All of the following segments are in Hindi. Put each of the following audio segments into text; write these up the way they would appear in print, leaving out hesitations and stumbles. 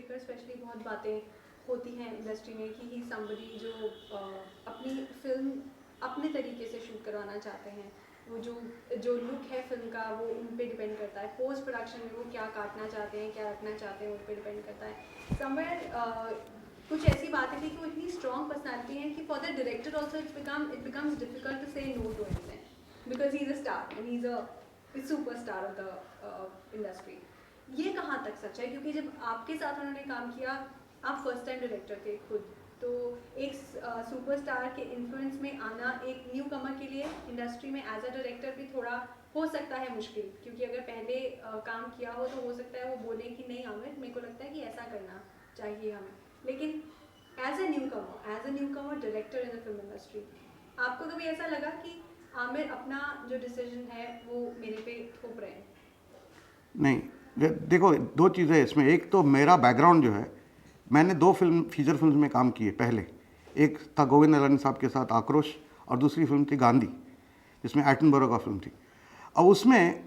लेकर स्पेशली बहुत बातें होती हैं इंडस्ट्री में कि ही समबडी जो अपनी फिल्म अपने तरीके से शूट करवाना चाहते हैं। वो जो जो लुक है फिल्म का वो उन पे डिपेंड करता है। पोस्ट प्रोडक्शन में वो क्या काटना चाहते हैं, क्या रखना चाहते हैं, उन पे डिपेंड करता है। समवेयर कुछ ऐसी बातें थी कि वो इतनी स्ट्रॉन्ग पर्सनालिटी है कि for the director also it becomes difficult to say no to anything because he is a star and he is a super star of the industry. ये कहाँ तक सच है? क्योंकि जब आपके साथ उन्होंने काम किया, आप फर्स्ट टाइम डायरेक्टर थे खुद, तो एक सुपरस्टार के इन्फ्लुएंस में आना एक न्यू कमर के लिए इंडस्ट्री में एज अ डायरेक्टर भी थोड़ा हो सकता है मुश्किल, क्योंकि अगर पहले काम किया हो तो हो सकता है वो बोले कि नहीं आमिर मेरे को लगता है कि ऐसा करना चाहिए हमें। लेकिन as a newcomer director in the film industry, आपको कभी ऐसा लगा कि आमिर अपना जो डिसीजन है वो मेरे पे थोप रहे हैं? नहीं, देखो दो चीज़ें हैं इसमें। एक तो मेरा बैकग्राउंड जो है, मैंने दो फीचर फिल्म में काम किए पहले। एक था गोविंद अलानी साहब के साथ आक्रोश, और दूसरी फिल्म थी गांधी, जिसमें एटनबरो का फिल्म थी। और उसमें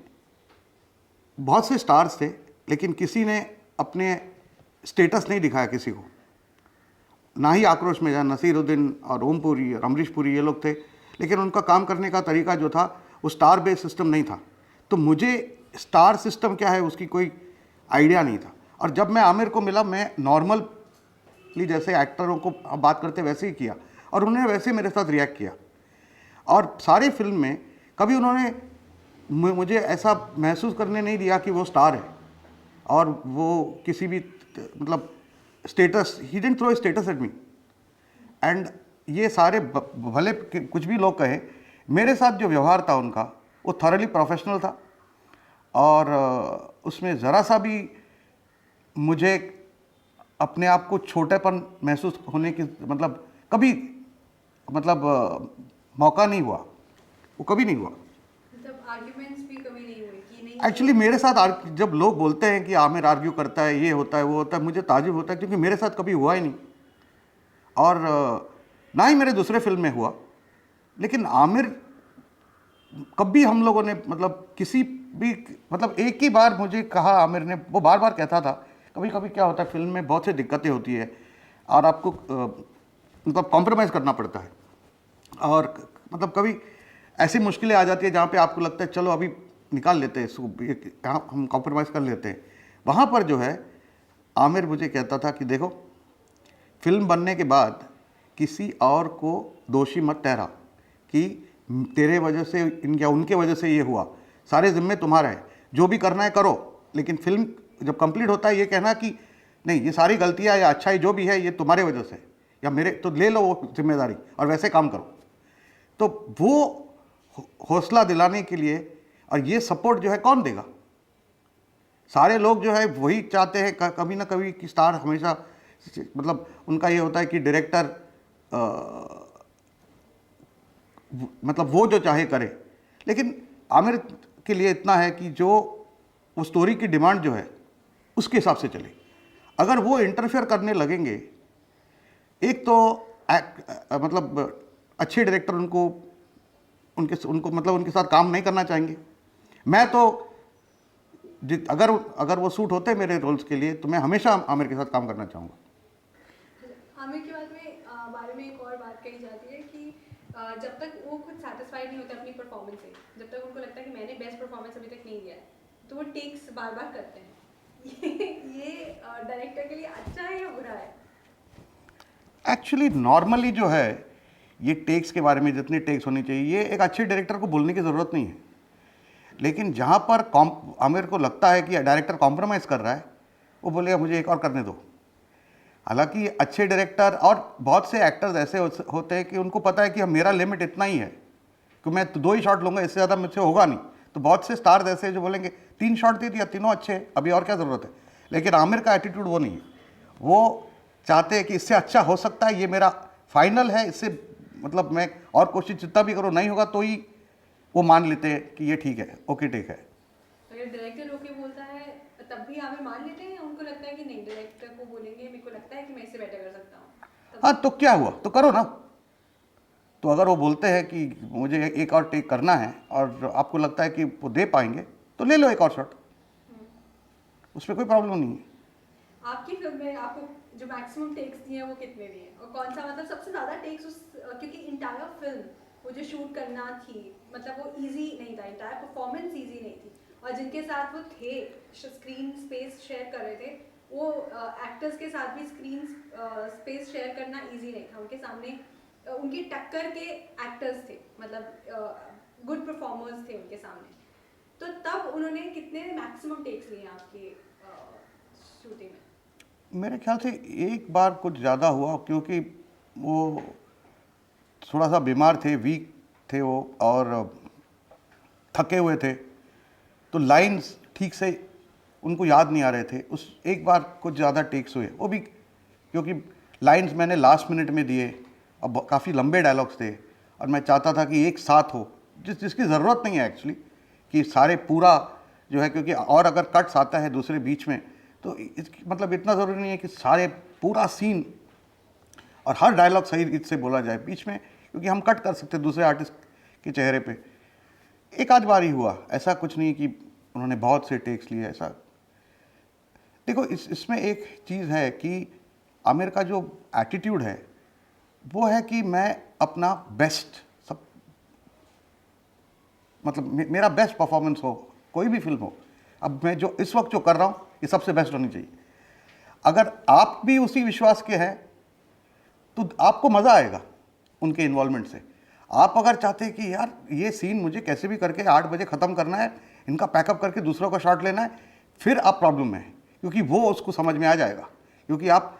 बहुत से स्टार्स थे, लेकिन किसी ने अपने स्टेटस नहीं दिखाया किसी को। ना ही आक्रोश में जहाँ नसीरुद्दीन और ओमपुरी और अमरीश पुरी ये लोग थे, लेकिन उनका काम करने का तरीका जो था वो स्टार बेस्ड सिस्टम नहीं था। तो मुझे स्टार सिस्टम क्या है उसकी कोई आइडिया नहीं था। और जब मैं आमिर को मिला, मैं नॉर्मली जैसे एक्टरों को बात करते वैसे ही किया, और उन्होंने वैसे मेरे साथ रिएक्ट किया। और सारी फिल्म में कभी उन्होंने मुझे ऐसा महसूस करने नहीं दिया कि वो स्टार है, और वो किसी भी मतलब status, he didn't throw status at me. And ये सारे भले कुछ भी लोग कहें, मेरे साथ जो व्यवहार था उनका वो थॉरली प्रोफेशनल था। और उसमें ज़रा सा भी मुझे अपने आप को छोटेपन महसूस होने की मतलब कभी मतलब मौका नहीं हुआ, वो कभी नहीं हुआ। मतलब आर्ग्यूमेंट्स भी कभी नहीं हुए कि नहीं? एक्चुअली मेरे साथ जब लोग बोलते हैं कि आमिर आर्ग्यू करता है, ये होता है वो होता है, मुझे ताजुब होता है, क्योंकि मेरे साथ कभी हुआ ही नहीं। और ना ही मेरे दूसरे फिल्म में हुआ। लेकिन आमिर कभी हम लोगों ने मतलब किसी भी मतलब एक ही बार मुझे कहा आमिर ने, वो बार बार कहता था, कभी कभी क्या होता है फिल्म में बहुत सी दिक्कतें होती है और आपको मतलब कॉम्प्रोमाइज़ करना पड़ता है। और मतलब कभी ऐसी मुश्किलें आ जाती है जहाँ पे आपको लगता है चलो अभी निकाल लेते हैं इसको, यहाँ हम कॉम्प्रोमाइज़ कर लेते हैं। वहाँ पर जो है आमिर मुझे कहता था कि देखो, फिल्म बनने के बाद किसी और को दोषी मत ठहरा कि तेरे वजह से या उनके वजह से ये हुआ, सारे जिम्मे तुम्हारा है, जो भी करना है करो, लेकिन फिल्म जब कंप्लीट होता है ये कहना कि नहीं ये सारी गलतियाँ या अच्छाई जो भी है ये तुम्हारे वजह से, या मेरे तो ले लो वो जिम्मेदारी और वैसे काम करो। तो वो हौसला दिलाने के लिए, और ये सपोर्ट जो है कौन देगा? सारे लोग जो है वही चाहते हैं कभी ना कभी कि स्टार हमेशा मतलब उनका ये होता है कि डायरेक्टर मतलब वो जो चाहे करे। लेकिन आमिर के लिए इतना है कि जो वो स्टोरी की डिमांड जो है उसके हिसाब से चले। अगर वो इंटरफेयर करने लगेंगे, एक तो मतलब अच्छे डायरेक्टर उनको मतलब उनके साथ काम नहीं करना चाहेंगे। मैं तो अगर वो सूट होते मेरे रोल्स के लिए तो मैं हमेशा आमिर के साथ काम करना चाहूँगा। आमिर के बारे में एक और बात कही जाती है कि जब तक वो खुद सेटिस्फाइड नहीं होते अपनी परफॉर्मेंस से, जब तक उनको लगता है कि मैंने बेस्ट परफॉर्मेंस अभी तक नहीं दिया है, तो वो टेक्स बार बार करते हैं। ये डायरेक्टर के लिए अच्छा है या बुरा है? एक्चुअली नॉर्मली जो है ये टेक्स के बारे में जितनी टेक्स होनी चाहिए, ये एक अच्छे डायरेक्टर को बोलने की ज़रूरत नहीं है। लेकिन जहाँ पर आमिर को लगता है कि डायरेक्टर कॉम्प्रोमाइज़ कर रहा है, वो बोलेगा मुझे एक और करने दो। हालांकि अच्छे डायरेक्टर और बहुत से एक्टर्स ऐसे होते हैं कि उनको पता है कि मेरा लिमिट इतना ही है कि मैं तो 2 ही शॉट लूँगा, इससे ज़्यादा मुझसे होगा नहीं। तो बहुत से स्टार्स ऐसे हैं जो बोलेंगे 3 शॉट दे दिया, तीनों अच्छे हैं, अभी और क्या ज़रूरत है। लेकिन आमिर का एटीट्यूड वो नहीं है। वो चाहते हैं कि इससे अच्छा हो सकता है, ये मेरा फाइनल है, इससे मतलब मैं और कोशिश जितना भी करूँ नहीं होगा तो ही वो मान लेते हैं कि ये ठीक है, ओके ठीक है। अगर डायरेक्टर ओके बोलता है तब भी आमिर मान लेते हैं, उनको लगता है कि नहीं डायरेक्टर को बोलेंगे मेरे को लगता है कि मैं इससे बेटर कर सकता हूँ? हाँ तो क्या हुआ, तो करो ना। तो अगर वो बोलते हैं कि मुझे एक और टेक करना है और आपको लगता है कि वो दे पाएंगे तो ले लो एक और शॉट, उसमें कोई प्रॉब्लम नहीं है। आपकी फिल्म में आपको जो मैक्सिमम टेक्स दिए हैं वो कितने दिए हैं, और कौन सा मतलब सबसे ज़्यादा टेक्स उस क्योंकि इंटायर फिल्म वो जो शूट करना थी मतलब वो इजी नहीं था, इंटायर परफॉर्मेंस इजी नहीं थी, और जिनके साथ वो थे स्क्रीन स्पेस शेयर कर रहे थे वो एक्टर्स के साथ भी स्क्रीन स्पेस शेयर करना इजी नहीं था, उनके सामने उनकी टक्कर के एक्टर्स थे, मतलब गुड परफॉर्मर्स थे उनके सामने। तो तब उन्होंने कितने मैक्सिमम टेक्स लिए आपकी शूटिंग में? मेरे ख्याल से एक बार कुछ ज़्यादा हुआ, क्योंकि वो थोड़ा सा बीमार थे, वीक थे वो, और थके हुए थे, तो लाइंस ठीक से उनको याद नहीं आ रहे थे। उस एक बार कुछ ज़्यादा टेक्स हुए, वो भी क्योंकि लाइंस मैंने लास्ट मिनट में दिए, अब काफ़ी लंबे डायलॉग्स थे और मैं चाहता था कि एक साथ हो, जिसकी ज़रूरत नहीं है एक्चुअली, कि सारे पूरा जो है, क्योंकि और अगर कट्स आता है दूसरे बीच में तो मतलब इतना ज़रूरी नहीं है कि सारे पूरा सीन और हर डायलॉग सही रीत से बोला जाए बीच में, क्योंकि हम कट कर सकते दूसरे आर्टिस्ट के चेहरे पे। एक आध बार ही हुआ, ऐसा कुछ नहीं कि उन्होंने बहुत से टेक्स लिए ऐसा। देखो इसमें एक चीज़ है कि आमिर का जो एटीट्यूड है वो है कि मैं अपना बेस्ट, सब मतलब मेरा बेस्ट परफॉर्मेंस हो, कोई भी फिल्म हो। अब मैं जो इस वक्त जो कर रहा हूँ ये सबसे बेस्ट होनी चाहिए। अगर आप भी उसी विश्वास के हैं तो आपको मज़ा आएगा उनके इन्वॉल्वमेंट से। आप अगर चाहते हैं कि यार ये सीन मुझे कैसे भी करके 8 बजे ख़त्म करना है, इनका पैकअप करके दूसरों का शॉट लेना है, फिर आप प्रॉब्लम में हैं, क्योंकि वो उसको समझ में आ जाएगा। क्योंकि आप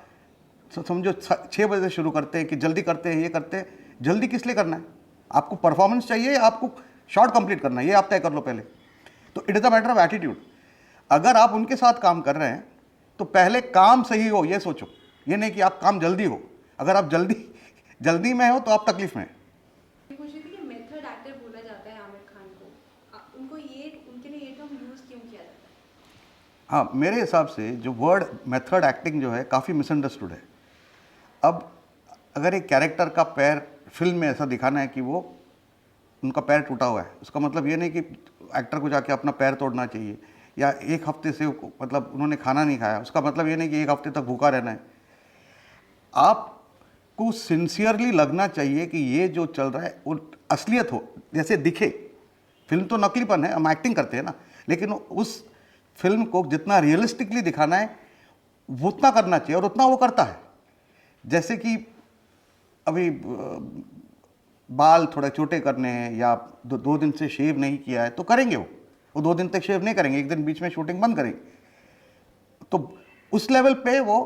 समझो 6 बजे से शुरू करते हैं कि जल्दी करते हैं, ये करते हैं, जल्दी किस लिए करना है? आपको परफॉर्मेंस चाहिए या आपको शॉट कंप्लीट करना है, ये आप तय कर लो पहले। तो it is a matter of attitude. अगर आप उनके साथ काम कर रहे हैं तो पहले काम सही हो ये सोचो, ये नहीं कि आप काम जल्दी हो। अगर आप जल्दी में हो तो आप तकलीफ में हैं। पूछ रही थी कि मेथड एक्टर बोला जाता है आमिर खान को, उनको ये उनके लिए ये टर्म यूज़ क्यों किया जाता है? हाँ, मेरे हिसाब से जो वर्ड मेथड एक्टिंग जो है काफ़ी मिसअंडरस्टूड है। अब अगर एक कैरेक्टर का पैर फिल्म में ऐसा दिखाना है कि वो उनका पैर टूटा हुआ है, उसका मतलब ये नहीं कि एक्टर को जाके अपना पैर तोड़ना चाहिए, या एक हफ्ते से मतलब उन्होंने खाना नहीं खाया, उसका मतलब ये नहीं कि एक हफ्ते तक भूखा रहना है। आपको सिंसियरली लगना चाहिए कि ये जो चल रहा है वो असलियत हो, जैसे दिखे। फिल्म तो नकलीपन है, हम एक्टिंग करते हैं ना, लेकिन उस फिल्म को जितना रियलिस्टिकली दिखाना है वो उतना करना चाहिए, और उतना वो करता है। जैसे कि अभी बाल थोड़ा छोटे करने हैं, या 2 दिन से शेव नहीं किया है तो करेंगे, वो 2 दिन तक शेव नहीं करेंगे, एक दिन बीच में शूटिंग बंद करेंगे। तो उस लेवल पे वो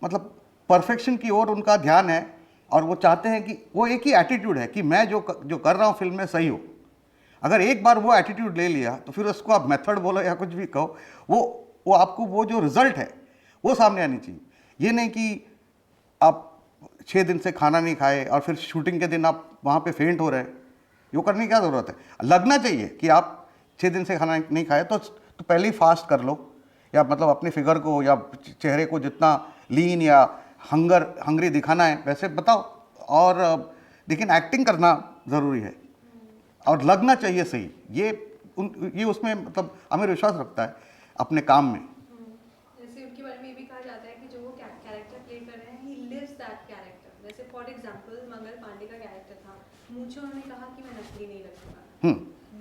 मतलब परफेक्शन की ओर उनका ध्यान है, और वो चाहते हैं कि वो एक ही एटीट्यूड है कि मैं जो कर रहा हूँ फिल्म में सही हो। अगर एक बार वो एटीट्यूड ले लिया तो फिर उसको आप मेथड बोलो या कुछ भी कहो, वो आपको वो जो रिजल्ट है वो सामने आनी चाहिए। ये नहीं कि आप 6 दिन से खाना नहीं खाए और फिर शूटिंग के दिन आप वहाँ पे फेंट हो रहे हैं, ये करने की क्या ज़रूरत है? लगना चाहिए कि आप 6 दिन से खाना नहीं खाए तो पहले ही फास्ट कर लो, या मतलब अपने फिगर को या चेहरे को जितना लीन या हंगरी दिखाना है वैसे बताओ। और लेकिन एक्टिंग करना ज़रूरी है और लगना चाहिए सही। ये उसमें मतलब हमें विश्वास रखता है अपने काम में। जैसे उनके बारे में ये भी कहा जाता है कि जो वो कैरेक्टर प्ले कर रहे हैं, ही लिव्स दैट कैरेक्टर। जैसे फॉर एग्जांपल मंगल पांडे का कैरेक्टर था, मुझे उन्होंने कहा कि मैं नकली नहीं लगूंगा,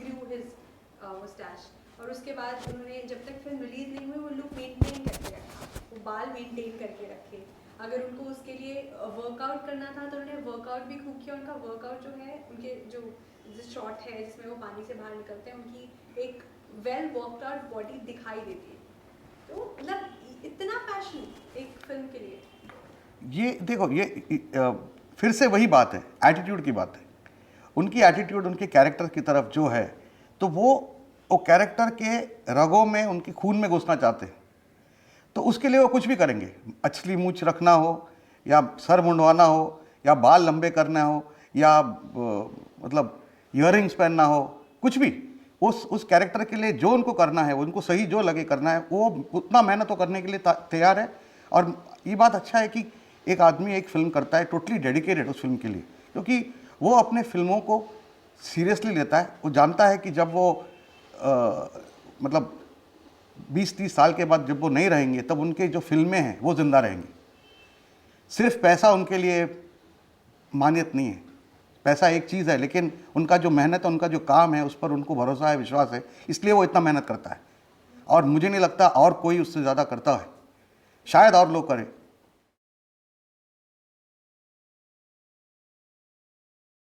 ग्रू हिज मुस्टैच, और उसके बाद उन्होंने जब तक फिल्म रिलीज नहीं हुई वो लुक मेंटेन करके रखा, वो बाल मेंटेन करके रखे। अगर उनको उसके लिए वर्कआउट करना था तो उन्होंने वर्कआउट भी खूब किया। उनका वर्कआउट जो है, उनके जो शॉट है जिसमें वो पानी से बाहर निकलते हैं, उनकी एक वेल वर्कड आउट बॉडी दिखाई देती है। तो मतलब इतना पैशन एक फिल्म के लिए। ये देखो, ये फिर से वही बात है, एटीट्यूड की बात है। उनकी एटीट्यूड उनके कैरेक्टर की तरफ जो है, तो वो कैरेक्टर के रगों में, उनके खून में घुसना चाहते हैं, तो उसके लिए वो कुछ भी करेंगे। असली मूंछ रखना हो, या सर मुंडवाना हो, या बाल लंबे करना हो, या मतलब ईयरिंग्स पहनना हो, कुछ भी उस कैरेक्टर के लिए जो उनको करना है, उनको सही जो लगे करना है, वो उतना मेहनत तो करने के लिए तैयार है। और ये बात अच्छा है कि एक आदमी एक फिल्म करता है टोटली डेडिकेटेड उस फिल्म के लिए, क्योंकि वो अपने फिल्मों को सीरियसली लेता है। वो जानता है कि जब वो मतलब 20-30 साल के बाद जब वो नहीं रहेंगे तब उनके जो फिल्में हैं वो ज़िंदा रहेंगी। सिर्फ पैसा उनके लिए मान्यता नहीं है। पैसा एक चीज़ है, लेकिन उनका जो मेहनत है, उनका जो काम है, उस पर उनको भरोसा है, विश्वास है, इसलिए वो इतना मेहनत करता है। और मुझे नहीं लगता और कोई उससे ज़्यादा करता है। शायद और लोग करें,